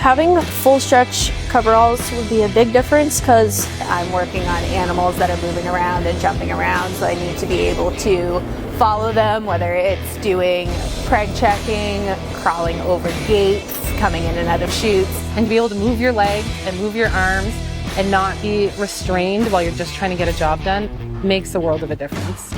Having full stretch coveralls would be a big difference because I'm working on animals that are moving around and jumping around, so I need to be able to follow them, whether it's doing preg checking, crawling over gates, coming in and out of chutes. And be able to move your legs and move your arms and not be restrained while you're just trying to get a job done makes a world of a difference.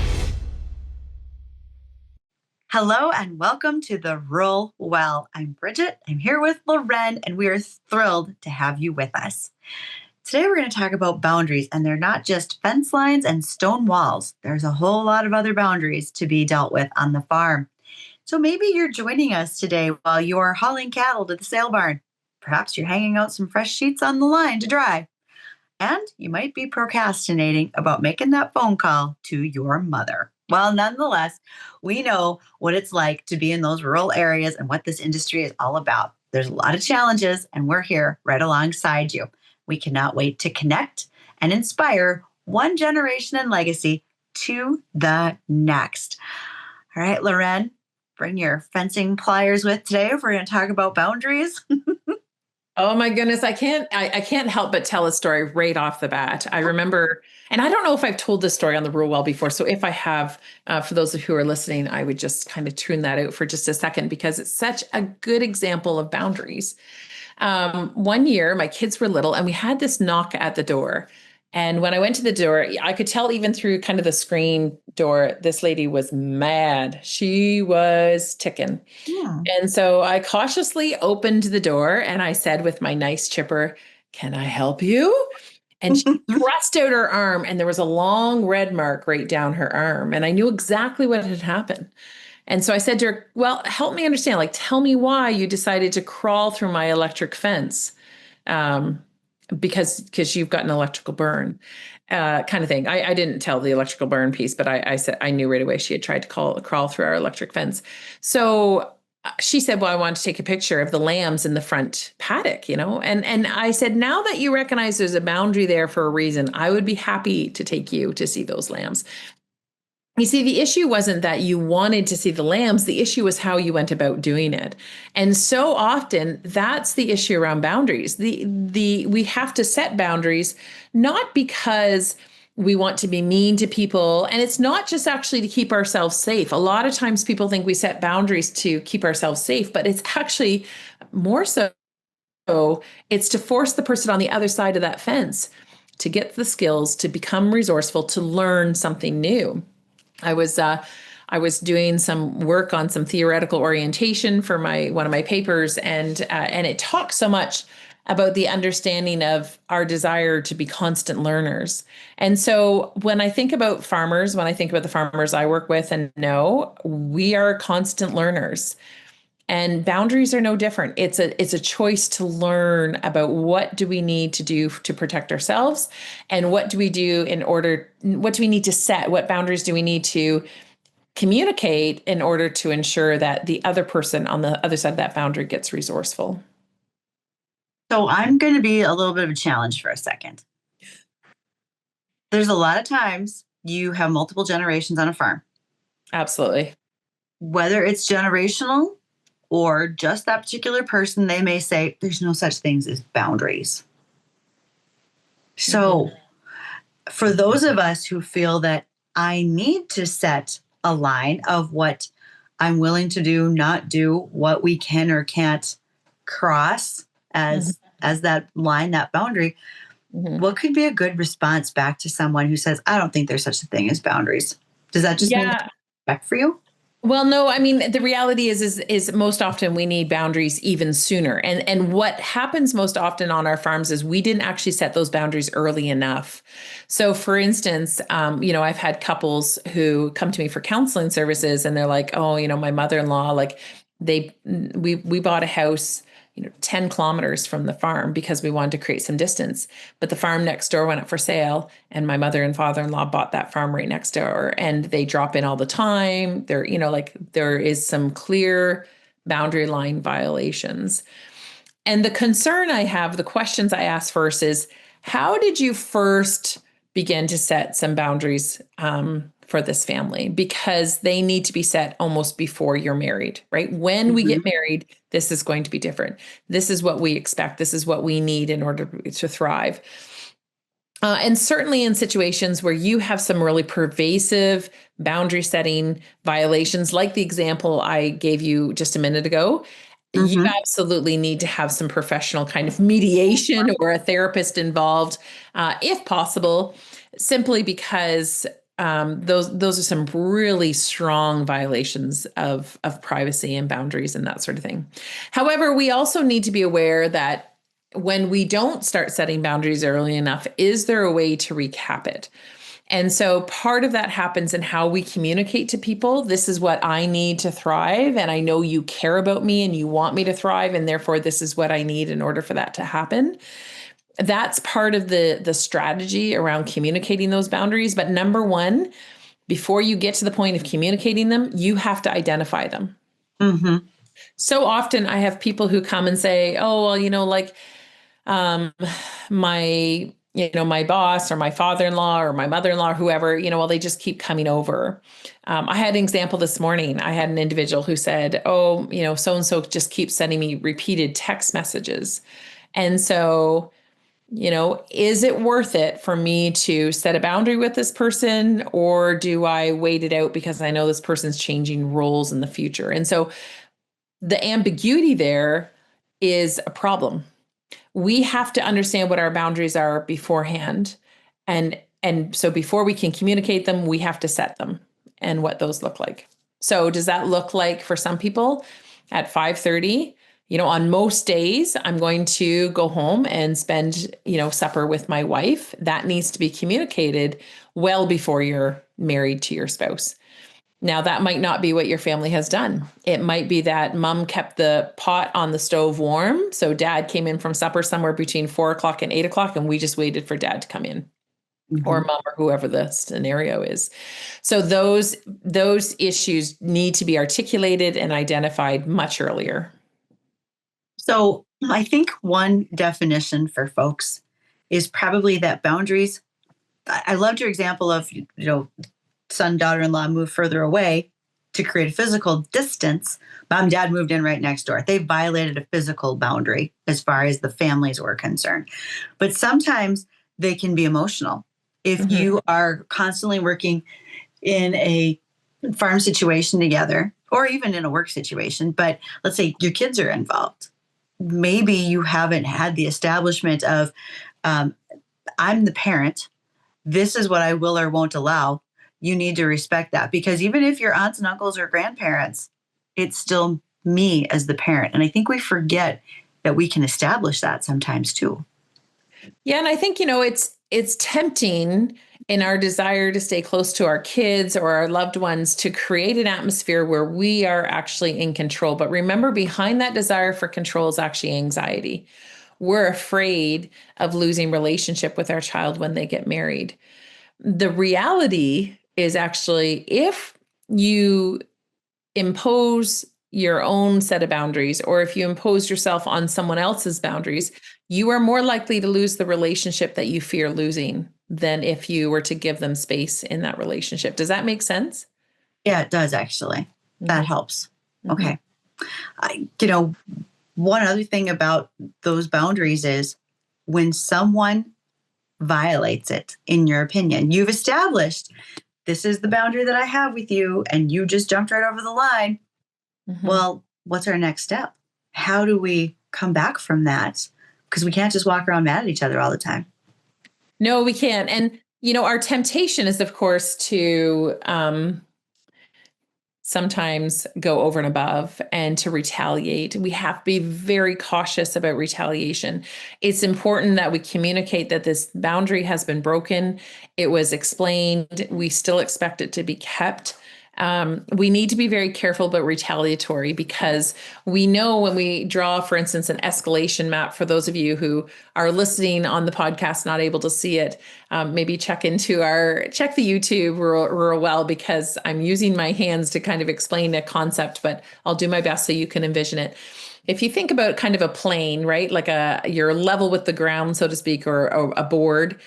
Hello and welcome to the Rural Well. I'm Bridgette. I'm here with Lauren, and we are thrilled to have you with us. Today we're going to talk about boundaries, and they're not just fence lines and stone walls. There's a whole lot of other boundaries to be dealt with on the farm. So maybe you're joining us today while you're hauling cattle to the sale barn. Perhaps you're hanging out some fresh sheets on the line to dry. And you might be procrastinating about making that phone call to your mother. Well, nonetheless, we know what it's like to be in those rural areas and what this industry is all about. There's a lot of challenges, and we're here right alongside you. We cannot wait to connect and inspire one generation and legacy to the next. All right, Lauren, bring your fencing pliers with today if we're going to talk about boundaries. Oh my goodness, I can't help but tell a story right off the bat. I remember, and I don't know if I've told this story on the Rural Well before. So if I have, for those who are listening, I would just kind of tune that out for just a second because it's such a good example of boundaries. One year, my kids were little and we had this knock at the door. And when I went to the door, I could tell even through kind of the screen door, this lady was mad. She was ticking. Yeah. And so I cautiously opened the door and I said with my nice chipper, "Can I help you?" And she thrust out her arm and there was a long red mark right down her arm. And I knew exactly what had happened. And so I said to her, "Well, help me understand, like, tell me why you decided to crawl through my electric fence. Because you've got an electrical burn, kind of thing." I didn't tell the electrical burn piece, but I said I knew right away she had tried to crawl through our electric fence. So she said, "Well, I want to take a picture of the lambs in the front paddock, And I said, "Now that you recognize there's a boundary there for a reason, I would be happy to take you to see those lambs." You see, the issue wasn't that you wanted to see the lambs. The issue was how you went about doing it. And so often that's the issue around boundaries. We have to set boundaries, not because we want to be mean to people. And it's not just actually to keep ourselves safe. A lot of times people think we set boundaries to keep ourselves safe, but it's actually more so it's to force the person on the other side of that fence to get the skills, to become resourceful, to learn something new. I was doing some work on some theoretical orientation for one of my papers, and it talks so much about the understanding of our desire to be constant learners. And so when I think about farmers, when I think about the farmers I work with and know, we are constant learners. And boundaries are no different. It's a choice to learn about what do we need to do to protect ourselves, and what do we need to set, what boundaries do we need to communicate in order to ensure that the other person on the other side of that boundary gets resourceful. So I'm going to be a little bit of a challenge for a second. There's a lot of times you have multiple generations on a farm. Absolutely. Whether it's generational or just that particular person, they may say there's no such things as boundaries. So for those of us who feel that I need to set a line of what I'm willing to do, not do, what we can or can't cross as that line, that boundary, what could be a good response back to someone who says, I don't think there's such a thing as boundaries? Does that just mean respect for you? Well, no, I mean, the reality is most often we need boundaries even sooner. And what happens most often on our farms is we didn't actually set those boundaries early enough. So for instance, I've had couples who come to me for counseling services and they're like, oh, my mother-in-law, like we bought a house 10 kilometers from the farm because we wanted to create some distance. But the farm next door went up for sale and my mother and father-in-law bought that farm right next door and they drop in all the time. There is some clear boundary line violations. And the concern I have, the questions I ask first is, how did you first begin to set some boundaries for this family because they need to be set almost before you're married, right? When we get married, this is going to be different. This is what we expect. This is what we need in order to thrive. And certainly in situations where you have some really pervasive boundary setting violations, like the example I gave you just a minute ago, you absolutely need to have some professional kind of mediation or a therapist involved, if possible, simply because those are some really strong violations of privacy and boundaries and that sort of thing. However, we also need to be aware that when we don't start setting boundaries early enough, is there a way to recap it? And so part of that happens in how we communicate to people. This is what I need to thrive. And I know you care about me and you want me to thrive. And therefore, this is what I need in order for that to happen. That's part of the strategy around communicating those boundaries. But number one, before you get to the point of communicating them, you have to identify them. So often I have people who come and say, oh, well, like, my boss or my father-in-law or my mother-in-law, or whoever, well, they just keep coming over. I had an example this morning. I had an individual who said, oh, so-and-so just keeps sending me repeated text messages. And so, is it worth it for me to set a boundary with this person, or do I wait it out because I know this person's changing roles in the future? And so the ambiguity there is a problem. We have to understand what our boundaries are beforehand. And so before we can communicate them, we have to set them and what those look like. So does that look like for some people at 5:30, on most days, I'm going to go home and spend, supper with my wife. That needs to be communicated well before you're married to your spouse. Now, that might not be what your family has done. It might be that mom kept the pot on the stove warm. So dad came in from supper somewhere between 4 o'clock and 8 o'clock, and we just waited for dad to come in, or mom, or whoever the scenario is. So those issues need to be articulated and identified much earlier. So I think one definition for folks is probably that boundaries. I loved your example of, son, daughter-in-law moved further away to create a physical distance. Mom and dad moved in right next door. They violated a physical boundary as far as the families were concerned. But sometimes they can be emotional. If you are constantly working in a farm situation together, or even in a work situation, but let's say your kids are involved. Maybe you haven't had the establishment of, I'm the parent. This is what I will or won't allow. You need to respect that, because even if your aunts and uncles or grandparents, it's still me as the parent. And I think we forget that we can establish that sometimes too. Yeah. And I think, it's tempting in our desire to stay close to our kids or our loved ones to create an atmosphere where we are actually in control. But remember, behind that desire for control is actually anxiety. We're afraid of losing relationship with our child when they get married. The reality is actually, if you impose your own set of boundaries, or if you impose yourself on someone else's boundaries, you are more likely to lose the relationship that you fear losing than if you were to give them space in that relationship. Does that make sense? Yeah, it does actually. That helps. Okay. One other thing about those boundaries is when someone violates it, in your opinion, you've established this is the boundary that I have with you, and you just jumped right over the line. Well, what's our next step? How do we come back from that? Because we can't just walk around mad at each other all the time. No, we can't. And, our temptation is, of course, to sometimes go over and above and to retaliate. We have to be very cautious about retaliation. It's important that we communicate that this boundary has been broken. It was explained. We still expect it to be kept. We need to be very careful about retaliatory, because we know when we draw, for instance, an escalation map, for those of you who are listening on the podcast, not able to see it, maybe check the YouTube real well, because I'm using my hands to kind of explain a concept, but I'll do my best so you can envision it. If you think about kind of a plane, right? Like you're level with the ground, so to speak, or a board.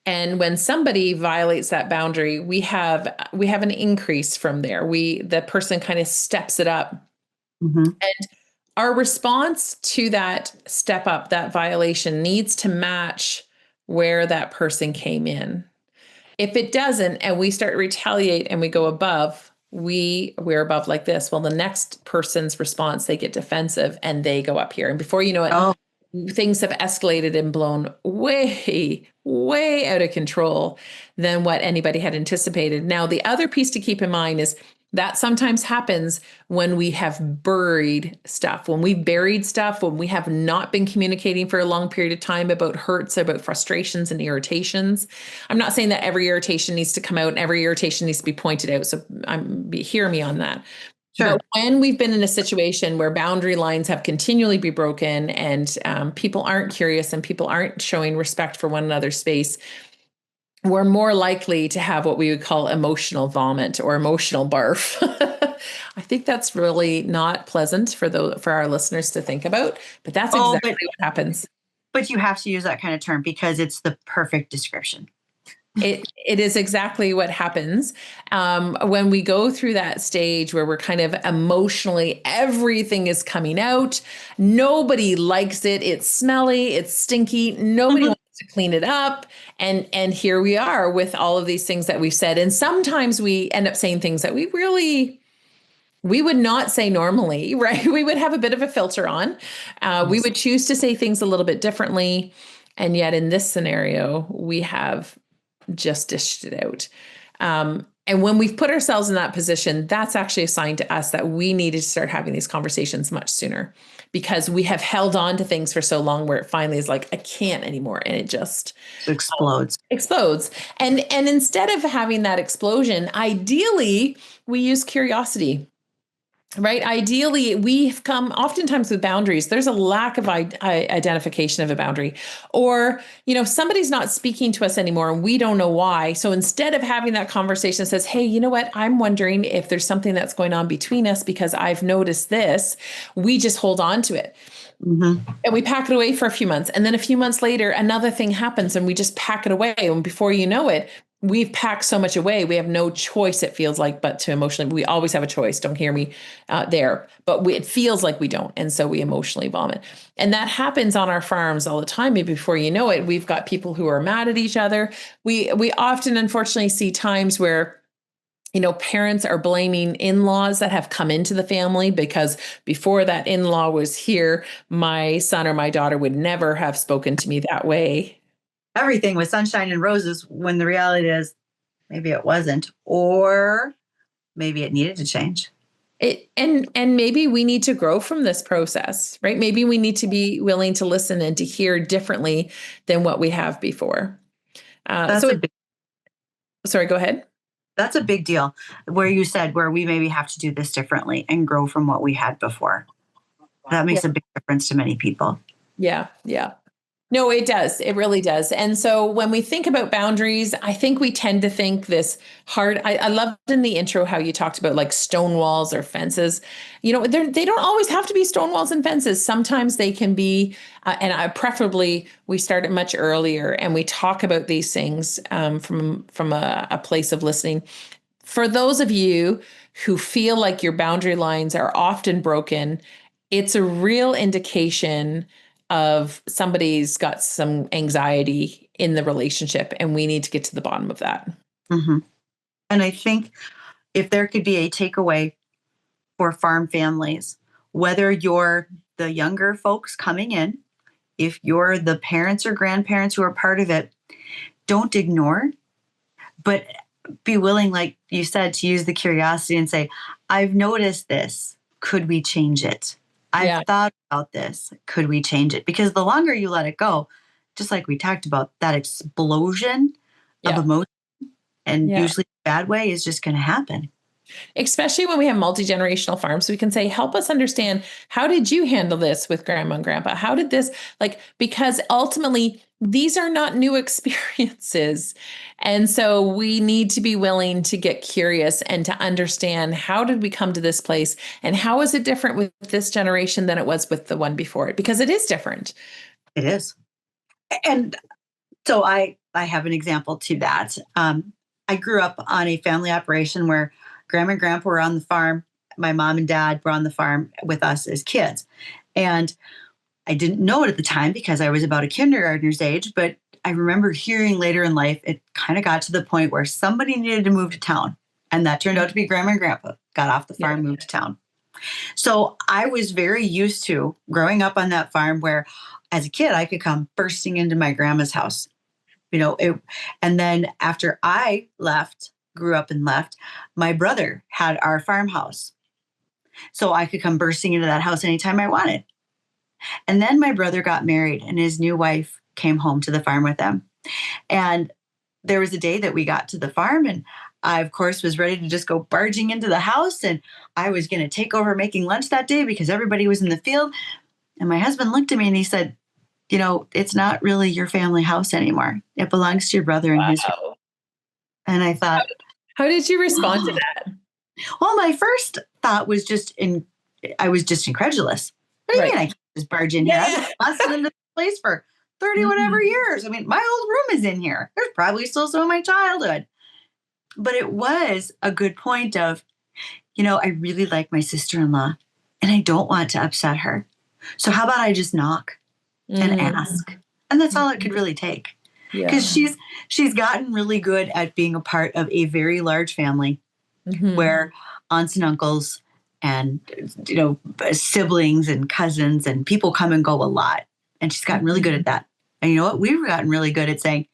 And when somebody violates that boundary, we have an increase from there. The person kind of steps it up. Mm-hmm. And our response to that step up, that violation, needs to match where that person came in. If it doesn't, and we start to retaliate and we go above, we're above like this. Well, the next person's response, they get defensive and they go up here. And before you know it, Oh, things have escalated and blown way, way out of control than what anybody had anticipated. Now, the other piece to keep in mind is that sometimes happens when we have buried stuff, when we've buried stuff, when we have not been communicating for a long period of time about hurts, about frustrations and irritations. I'm not saying that every irritation needs to come out and every irritation needs to be pointed out. So hear me on that. sure. But when we've been in a situation where boundary lines have continually been broken and people aren't curious and people aren't showing respect for one another's space, we're more likely to have what we would call emotional vomit or emotional barf. I think that's really not pleasant for our listeners to think about, but that's exactly what happens. But you have to use that kind of term because it's the perfect description. It is exactly what happens when we go through that stage where we're kind of emotionally, everything is coming out. Nobody likes it. It's smelly. It's stinky. Nobody wants to clean it up. And here we are with all of these things that we've said. And sometimes we end up saying things that we would not say normally, right? We would have a bit of a filter on. We would choose to say things a little bit differently. And yet in this scenario, we have just dished it out. And when we've put ourselves in that position, that's actually a sign to us that we needed to start having these conversations much sooner because we have held on to things for so long where it finally is like, I can't anymore. And it just explodes. And instead of having that explosion, ideally we use curiosity. Right. Ideally, we've come oftentimes with boundaries. There's a lack of identification of a boundary, or, somebody's not speaking to us anymore and we don't know why. So instead of having that conversation that says, hey, you know what? I'm wondering if there's something that's going on between us because I've noticed this, we just hold on to it. Mm-hmm. And we pack it away for a few months. And then a few months later, another thing happens and we just pack it away. And before you know it, we've packed so much away. We have no choice, it feels like, but to emotionally, we always have a choice. Don't hear me there, but it feels like we don't. And so we emotionally vomit. And that happens on our farms all the time. Maybe before you know it, we've got people who are mad at each other. We often, unfortunately, see times where parents are blaming in-laws that have come into the family because before that in-law was here, my son or my daughter would never have spoken to me that way. Everything was sunshine and roses when the reality is maybe it wasn't, or maybe it needed to change. And maybe we need to grow from this process, right? Maybe we need to be willing to listen and to hear differently than what we have before. Sorry, go ahead. That's a big deal where you said where we maybe have to do this differently and grow from what we had before. That makes a big difference to many people. Yeah. No, it does. It really does. And so when we think about boundaries, I think we tend to think this hard. I loved in the intro how you talked about like stone walls or fences. They don't always have to be stone walls and fences. Sometimes they can be, preferably we start it much earlier and we talk about these things from a place of listening. For those of you who feel like your boundary lines are often broken, it's a real indication of somebody's got some anxiety in the relationship and we need to get to the bottom of that. Mm-hmm. And I think if there could be a takeaway for farm families, whether you're the younger folks coming in, if you're the parents or grandparents who are part of it, don't ignore, but be willing, like you said, to use the curiosity and say, I've noticed this. Could we change it? I've thought about this. Could we change it? Because the longer you let it go, just like we talked about, that explosion of emotion and usually a bad way is just going to happen. Especially when we have multi-generational farms, we can say, help us understand, how did you handle this with grandma and grandpa? How did this, because ultimately these are not new experiences. And so we need to be willing to get curious and to understand, how did we come to this place and how is it different with this generation than it was with the one before it? Because it is different. It is. And so I I have an example to that. I grew up on a family operation where grandma and grandpa were on the farm. My mom and dad were on the farm with us as kids. And I didn't know it at the time because I was about a kindergartner's age, but I remember hearing later in life, it kind of got to the point where somebody needed to move to town. And that turned out to be grandma and grandpa, got off the farm, moved to town. So I was very used to growing up on that farm where as a kid, I could come bursting into my grandma's house, and then after I grew up and left, my brother had our farmhouse. So I could come bursting into that house anytime I wanted. And then my brother got married and his new wife came home to the farm with him. And there was a day that we got to the farm and I, of course, was ready to just go barging into the house. And I was going to take over making lunch that day because everybody was in the field. And my husband looked at me and he said, it's not really your family house anymore. It belongs to your brother and his family. And I thought, how did you respond to that? Well, my first thought was I was just incredulous. What do you mean I can't just barge in here? I've been busted into this place for 30 whatever years. I mean, my old room is in here. There's probably still some of my childhood. But it was a good point of, I really like my sister-in-law and I don't want to upset her. So how about I just knock and ask? And that's all it could really take. Because she's gotten really good at being a part of a very large family where aunts and uncles and, siblings and cousins and people come and go a lot. And she's gotten really good at that. And you know what? We've gotten really good at saying,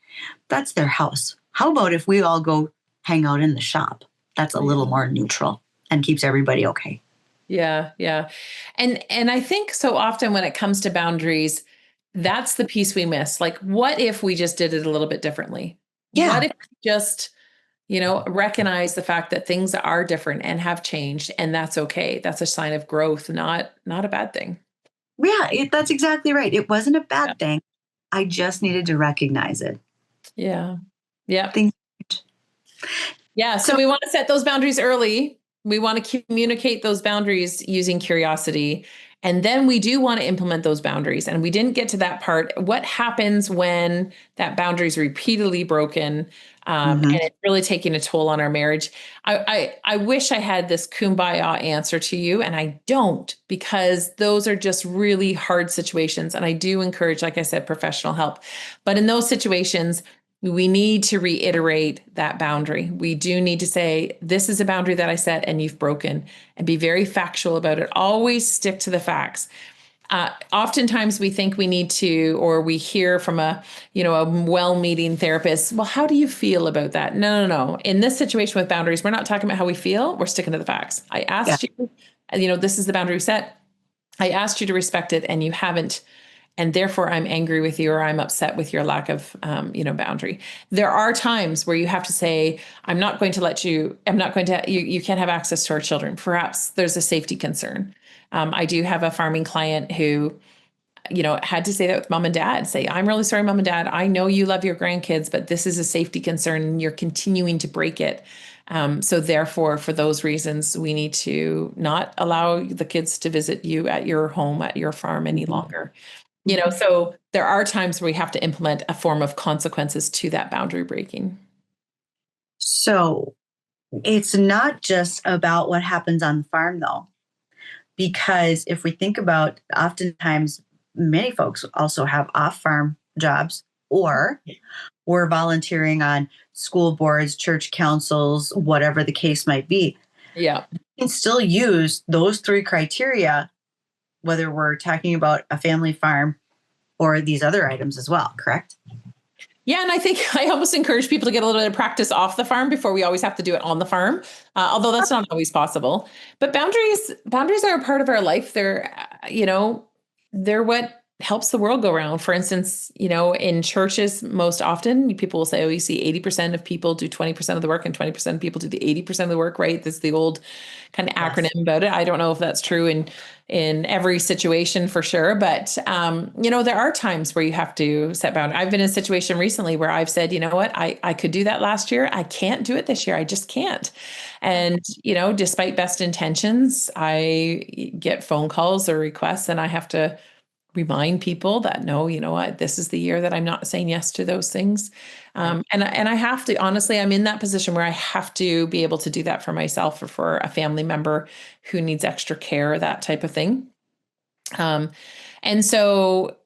that's their house. How about if we all go hang out in the shop? That's a little more neutral and keeps everybody okay. Yeah. Yeah. And I think so often when it comes to boundaries, that's the piece we miss. Like, what if we just did it a little bit differently? Yeah. What if we just, recognize the fact that things are different and have changed and that's okay. That's a sign of growth, not a bad thing. Yeah, that's exactly right. It wasn't a bad thing. I just needed to recognize it. Yeah. Yeah. Things. Yeah. So we want to set those boundaries early. We want to communicate those boundaries using curiosity. And then we do want to implement those boundaries. And we didn't get to that part. What happens when that boundary is repeatedly broken and it's really taking a toll on our marriage? I wish I had this kumbaya answer to you, and I don't, because those are just really hard situations. And I do encourage, like I said, professional help. But in those situations, we need to reiterate that boundary. We do need to say, this is a boundary that I set and you've broken, and be very factual about it. Always stick to the facts. Oftentimes we think we need to, or we hear from a well-meaning therapist, well, how do you feel about that? No. In this situation with boundaries, we're not talking about how we feel. We're sticking to the facts. I asked you, this is the boundary set. I asked you to respect it and you haven't. And therefore I'm angry with you, or I'm upset with your lack of, boundary. There are times where you have to say, you can't have access to our children. Perhaps there's a safety concern. I do have a farming client who, had to say that with mom and dad, say, I'm really sorry, mom and dad, I know you love your grandkids, but this is a safety concern and you're continuing to break it. So therefore, for those reasons, we need to not allow the kids to visit you at your home, at your farm any longer. So there are times where we have to implement a form of consequences to that boundary breaking. So it's not just about what happens on the farm, though, because if we think about, oftentimes many folks also have off-farm jobs, or we're volunteering on school boards, church councils, whatever the case might be. Yeah. You can still use those three criteria, whether we're talking about a family farm or these other items as well, correct? Yeah. And I think I almost encourage people to get a little bit of practice off the farm before we always have to do it on the farm, although that's not always possible. But boundaries are a part of our life. They're what helps the world go around. For instance, in churches, most often people will say, oh, you see 80% of people do 20% of the work and 20% of people do the 80% of the work, right? That's the old kind of acronym about it. I don't know if that's true in every situation for sure. But, there are times where you have to set boundaries. I've been in a situation recently where I've said, you know what, I could do that last year. I can't do it this year. I just can't. And, despite best intentions, I get phone calls or requests and I have to remind people that no, you know what, this is the year that I'm not saying yes to those things. And I have to, honestly, I'm in that position where I have to be able to do that for myself or for a family member who needs extra care, that type of thing. And so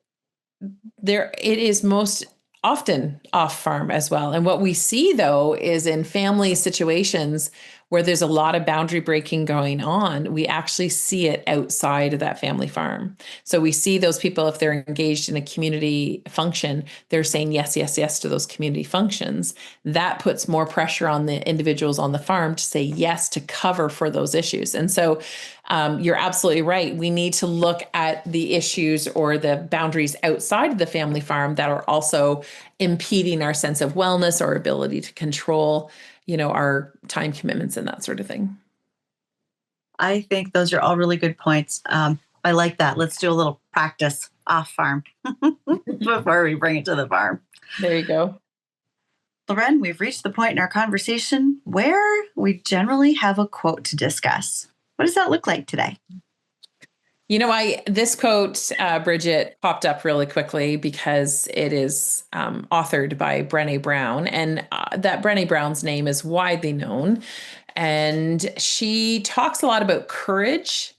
there, it is most often off farm as well. And what we see though is in family situations where there's a lot of boundary breaking going on, we actually see it outside of that family farm. So we see those people, if they're engaged in a community function, they're saying yes, yes, yes to those community functions. That puts more pressure on the individuals on the farm to say yes to cover for those issues. And so you're absolutely right. We need to look at the issues or the boundaries outside of the family farm that are also impeding our sense of wellness or ability to control, our time commitments and that sort of thing. I think those are all really good points. I like that. Let's do a little practice off farm before we bring it to the farm. There you go. Lauren, we've reached the point in our conversation where we generally have a quote to discuss. What does that look like today? This quote, Bridgette, popped up really quickly because it is authored by Brené Brown, and that Brené Brown's name is widely known. And she talks a lot about courage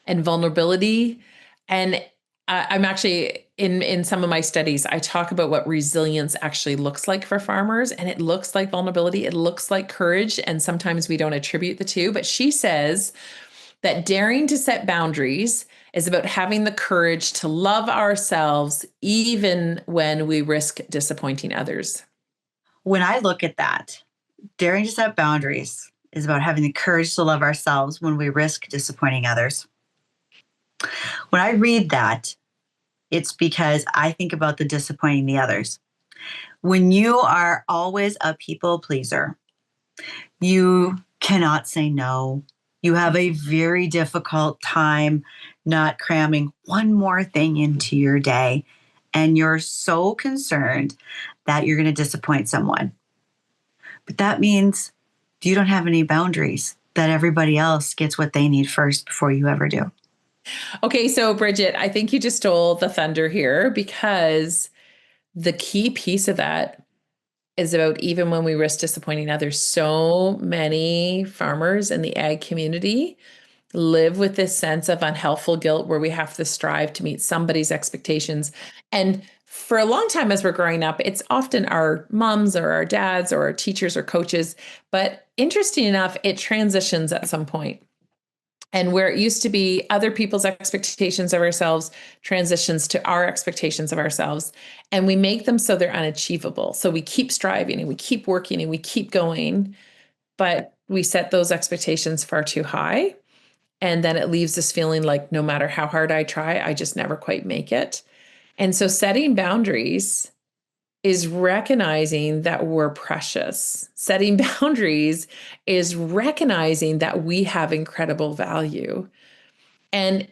and vulnerability. And I'm actually in some of my studies, I talk about what resilience actually looks like for farmers, and it looks like vulnerability, it looks like courage, and sometimes we don't attribute the two. But she says that daring to set boundaries is about having the courage to love ourselves even when we risk disappointing others. When I look at that, daring to set boundaries is about having the courage to love ourselves when we risk disappointing others. When I read that, it's because I think about the disappointing the others. When you are always a people pleaser, you cannot say no. You have a very difficult time not cramming one more thing into your day. And you're so concerned that you're going to disappoint someone. But that means you don't have any boundaries, that everybody else gets what they need first before you ever do. Okay, so Bridgette, I think you just stole the thunder here, because the key piece of that is about even when we risk disappointing others. So many farmers in the ag community live with this sense of unhelpful guilt where we have to strive to meet somebody's expectations. And for a long time, as we're growing up, it's often our moms or our dads or our teachers or coaches. But interesting enough, it transitions at some point. And where it used to be other people's expectations of ourselves transitions to our expectations of ourselves. And we make them so they're unachievable. So we keep striving and we keep working and we keep going, but we set those expectations far too high. And then it leaves us feeling like no matter how hard I try, I just never quite make it. And so setting boundaries is recognizing that we're precious. Setting boundaries is recognizing that we have incredible value. And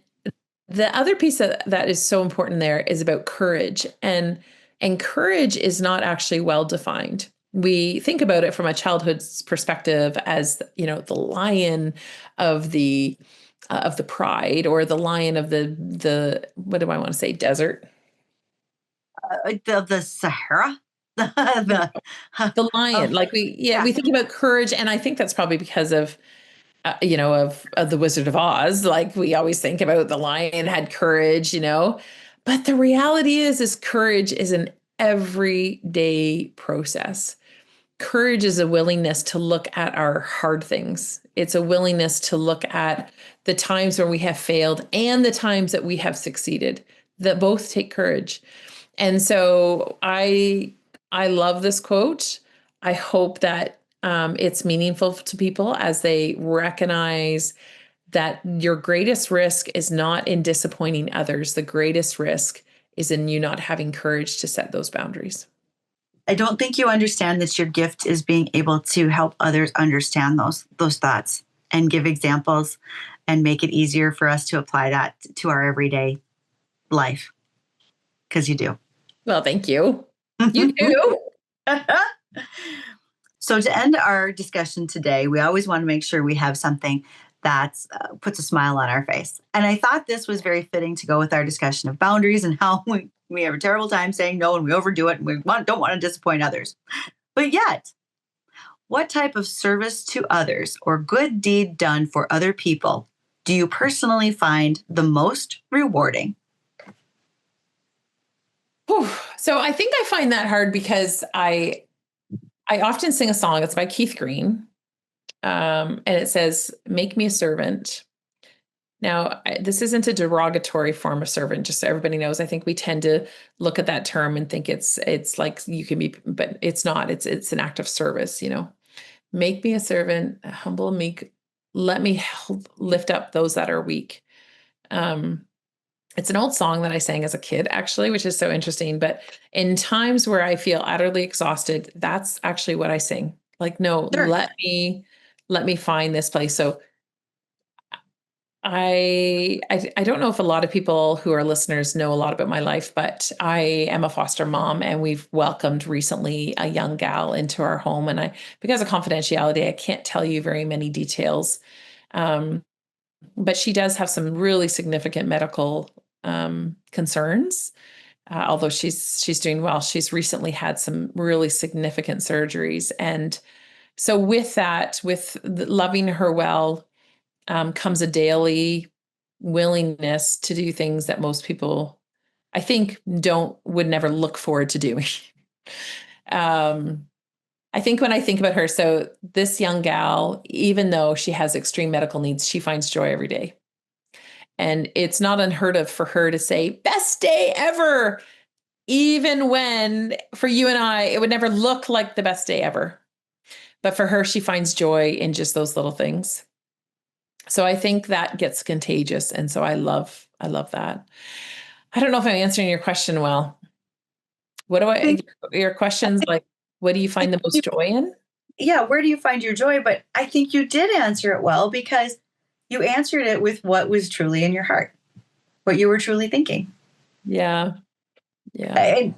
the other piece that is so important there is about courage. And courage is not actually well defined. We think about it from a childhood's perspective as, the lion of the pride, or the lion of the what do I want to say, desert? The Sahara, The lion, we think about courage, and I think that's probably because of of the Wizard of Oz. Like, we always think about the lion had courage, but the reality is courage is an everyday process. Courage is a willingness to look at our hard things. It's a willingness to look at the times where we have failed and the times that we have succeeded, that both take courage. And so I love this quote. I hope that it's meaningful to people as they recognize that your greatest risk is not in disappointing others. The greatest risk is in you not having courage to set those boundaries. I don't think you understand that your gift is being able to help others understand those thoughts and give examples and make it easier for us to apply that to our everyday life. Because you do. Well, thank you. You do. So to end our discussion today, we always want to make sure we have something that puts a smile on our face. And I thought this was very fitting to go with our discussion of boundaries and how we have a terrible time saying no and we overdo it and we don't want to disappoint others. But yet, what type of service to others or good deed done for other people do you personally find the most rewarding? Whew. So I think I find that hard because I often sing a song. It's by Keith Green. And it says, "Make me a servant." Now, this isn't a derogatory form of servant, just so everybody knows. I think we tend to look at that term and think it's like you can be, but it's not. It's an act of service, Make me a servant, humble and meek. Let me lift up those that are weak. It's an old song that I sang as a kid, actually, which is so interesting. But in times where I feel utterly exhausted, that's actually what I sing. Like, no, Sure. let me find this place. So I don't know if a lot of people who are listeners know a lot about my life, but I am a foster mom, and we've welcomed recently a young gal into our home. And because of confidentiality, I can't tell you very many details. But she does have some really significant medical concerns. Although she's doing well, she's recently had some really significant surgeries. And so with that, with loving her well, comes a daily willingness to do things that most people, I think, would never look forward to doing. I think when I think about her, so this young gal, even though she has extreme medical needs, she finds joy every day. And it's not unheard of for her to say, "Best day ever," even when for you and I, it would never look like the best day ever. But for her, she finds joy in just those little things. So I think that gets contagious. And so I love that. I don't know if I'm answering your question well. Your question's like, what do you find the most joy in? Yeah, where do you find your joy? But I think you did answer it well because you answered it with what was truly in your heart, what you were truly thinking. Yeah. Anytime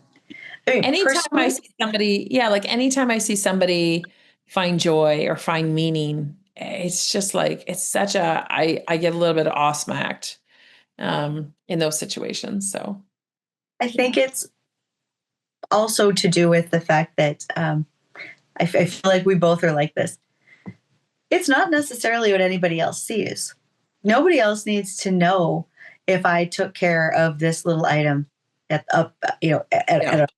I see somebody, anytime I see somebody find joy or find meaning, it's just like, I get a little bit of awe-smacked in those situations. So I think it's also to do with the fact that I feel like we both are like this. It's not necessarily what anybody else sees. Nobody else needs to know if I took care of this little item at a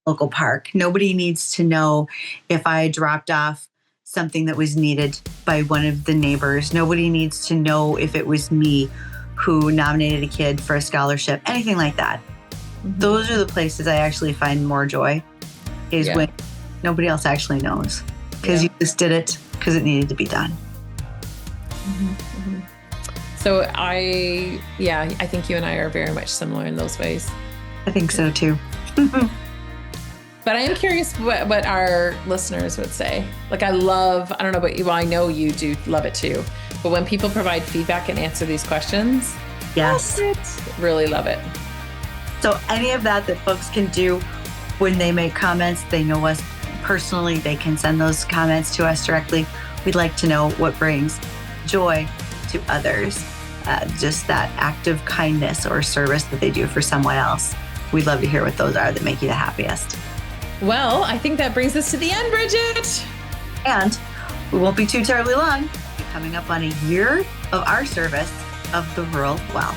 local park. Nobody needs to know if I dropped off something that was needed by one of the neighbors. Nobody needs to know if it was me who nominated a kid for a scholarship, anything like that. Mm-hmm. Those are the places I actually find more joy, is when nobody else actually knows, because you just did it because it needed to be done. Mm-hmm. Mm-hmm. So I think you and I are very much similar in those ways. I think so too. But I am curious what our listeners would say. Like, I don't know about you, well, I know you do love it too, but when people provide feedback and answer these questions, yes, really love it. So any of that folks can do when they make comments, they know us personally, they can send those comments to us directly. We'd like to know what brings joy to others, just that act of kindness or service that they do for someone else. We'd love to hear what those are that make you the happiest. Well, I think that brings us to the end, Bridgette. And we won't be too terribly long. We're coming up on a year of our service of the rural well.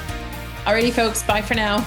Alrighty, folks. Bye for now.